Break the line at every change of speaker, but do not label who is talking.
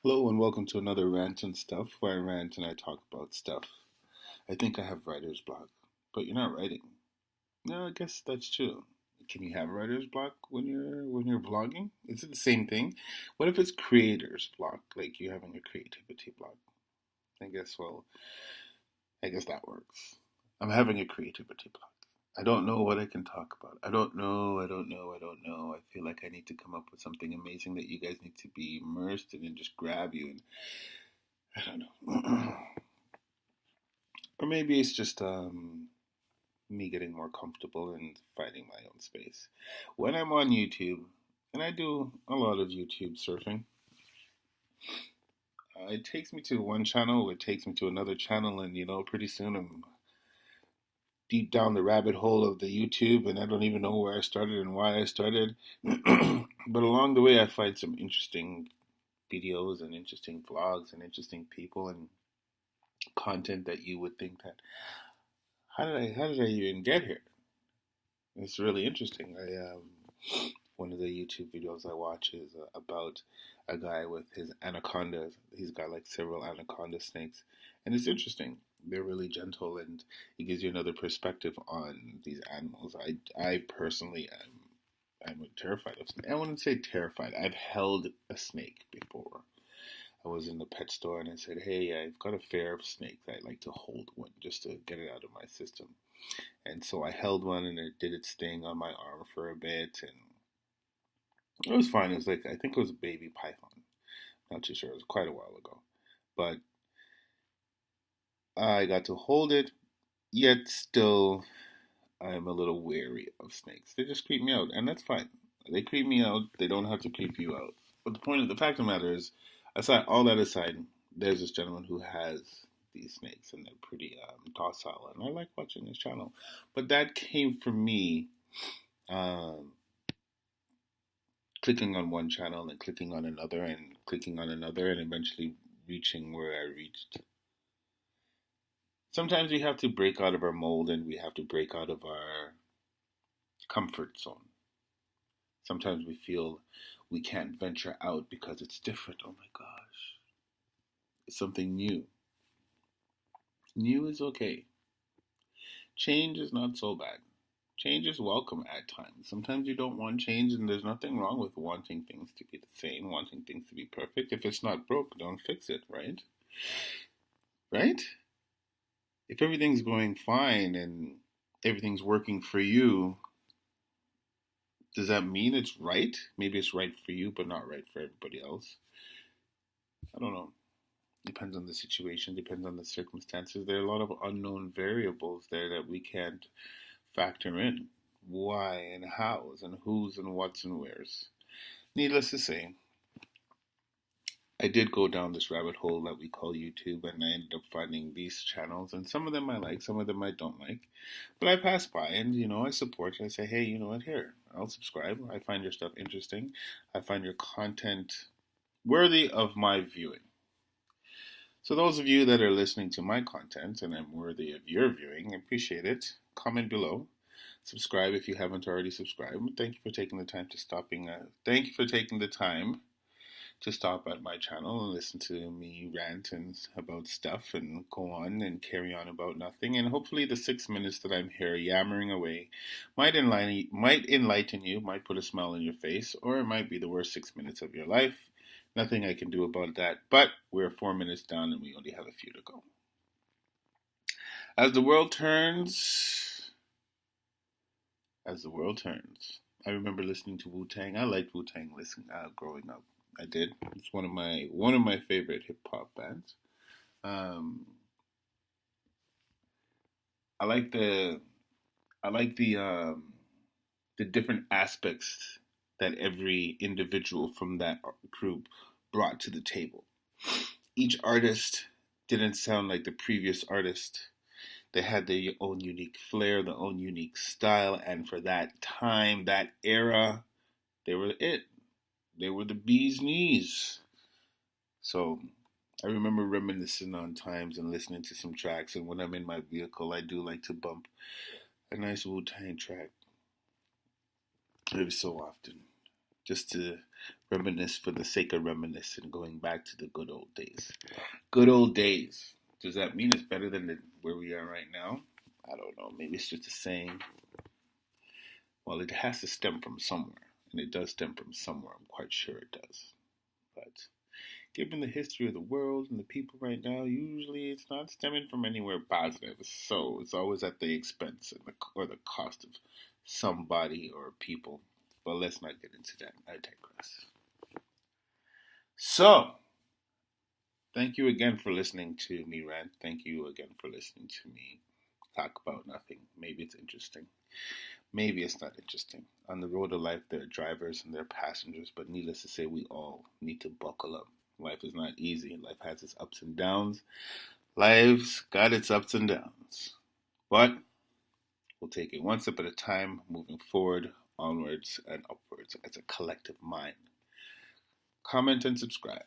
Hello and welcome to another Rant and Stuff, where I rant and I talk about stuff. I think I have writer's block, but you're not writing. No, I guess that's true. Can you have writer's block when you're vlogging? Is it the same thing? What if it's creator's block, like you having a creativity block? I guess that works. I'm having a creativity block. I don't know what I can talk about. I don't know. I feel like I need to come up with something amazing that you guys need to be immersed in and just grab you and I don't know. Or maybe it's just me getting more comfortable and finding my own space. When I'm on YouTube, and I do a lot of YouTube surfing, it takes me to one channel, it takes me to another channel, and pretty soon I'm deep down the rabbit hole of the YouTube, and I don't even know where I started and why I started. But along the way, I find some interesting videos and interesting vlogs and interesting people and content that you would think that how did I even get here? It's really interesting. One of the YouTube videos I watch is about a guy with his anacondas. He's got like several anaconda snakes, and it's interesting. They're really gentle, and it gives you another perspective on these animals. I personally I'm terrified of snakes. I wouldn't say terrified. I've held a snake before. I was in the pet store and I said, "Hey, I've got a fear of snakes. I'd like to hold one just to get it out of my system." And so I held one and it did its thing on my arm for a bit and it was fine. It was like, I think it was a baby python. Not too sure. It was quite a while ago. But I got to hold it, yet still I'm a little wary of snakes. They just creep me out, and that's fine. They creep me out. They don't have to creep you out. But the fact of the matter is, aside all that aside, there's this gentleman who has these snakes, and they're pretty docile, and I like watching his channel. But that came from me um, clicking on one channel and clicking on another and clicking on another, and eventually reaching where I reached. Sometimes we have to break out of our mold and we have to break out of our comfort zone. Sometimes we feel we can't venture out because it's different. Oh my gosh. It's something new. New is okay. Change is not so bad. Change is welcome at times. Sometimes you don't want change, and there's nothing wrong with wanting things to be the same, wanting things to be perfect. If it's not broke, don't fix it, right? Right? If everything's going fine and everything's working for you, does that mean it's right? Maybe it's right for you, but not right for everybody else. I don't know. Depends on the situation, depends on the circumstances. There are a lot of unknown variables there that we can't factor in. Why and hows and who's and what's and where's. Needless to say, I did go down this rabbit hole that we call YouTube, and I ended up finding these channels, and some of them I like, some of them I don't like. But I pass by and, I support you. I say, hey, you know what, here, I'll subscribe. I find your stuff interesting. I find your content worthy of my viewing. So those of you that are listening to my content and I'm worthy of your viewing, I appreciate it. Comment below. Subscribe if you haven't already subscribed. Thank you for taking the time to thank you for taking the time to stop at my channel and listen to me rant and about stuff and go on and carry on about nothing. And hopefully the 6 minutes that I'm here yammering away might enlighten you, might put a smile on your face, or it might be the worst 6 minutes of your life. Nothing I can do about that, but we're 4 minutes down and we only have a few to go. As the world turns, I remember listening to Wu-Tang. I liked Wu-Tang growing up. I did. It's one of my favorite hip hop bands. Um, I like the different aspects that every individual from that group brought to the table. Each artist didn't sound like the previous artist. They had their own unique flair, their own unique style, and for that time, that era, they were it. They were the bee's knees. So I remember reminiscing on times and listening to some tracks, and when I'm in my vehicle, I do like to bump a nice Wu-Tang track every so often, just to Reminisce for the sake of reminiscing, going back to the good old days. Good old days. Does that mean it's better than where we are right now? I don't know. Maybe it's just a saying. Well, it has to stem from somewhere. And it does stem from somewhere. I'm quite sure it does. But given the history of the world and the people right now, usually it's not stemming from anywhere positive. So it's always at the expense or the cost of somebody or people. But let's not get into that. I digress. So, thank you again for listening to me rant. Thank you again for listening to me talk about nothing. Maybe it's interesting. Maybe it's not interesting. On the road of life, there are drivers and there are passengers, but needless to say, we all need to buckle up. Life is not easy. Life has its ups and downs. Life's got its ups and downs. But we'll take it one step at a time, moving forward, onwards, and upwards as a collective mind. Comment and subscribe.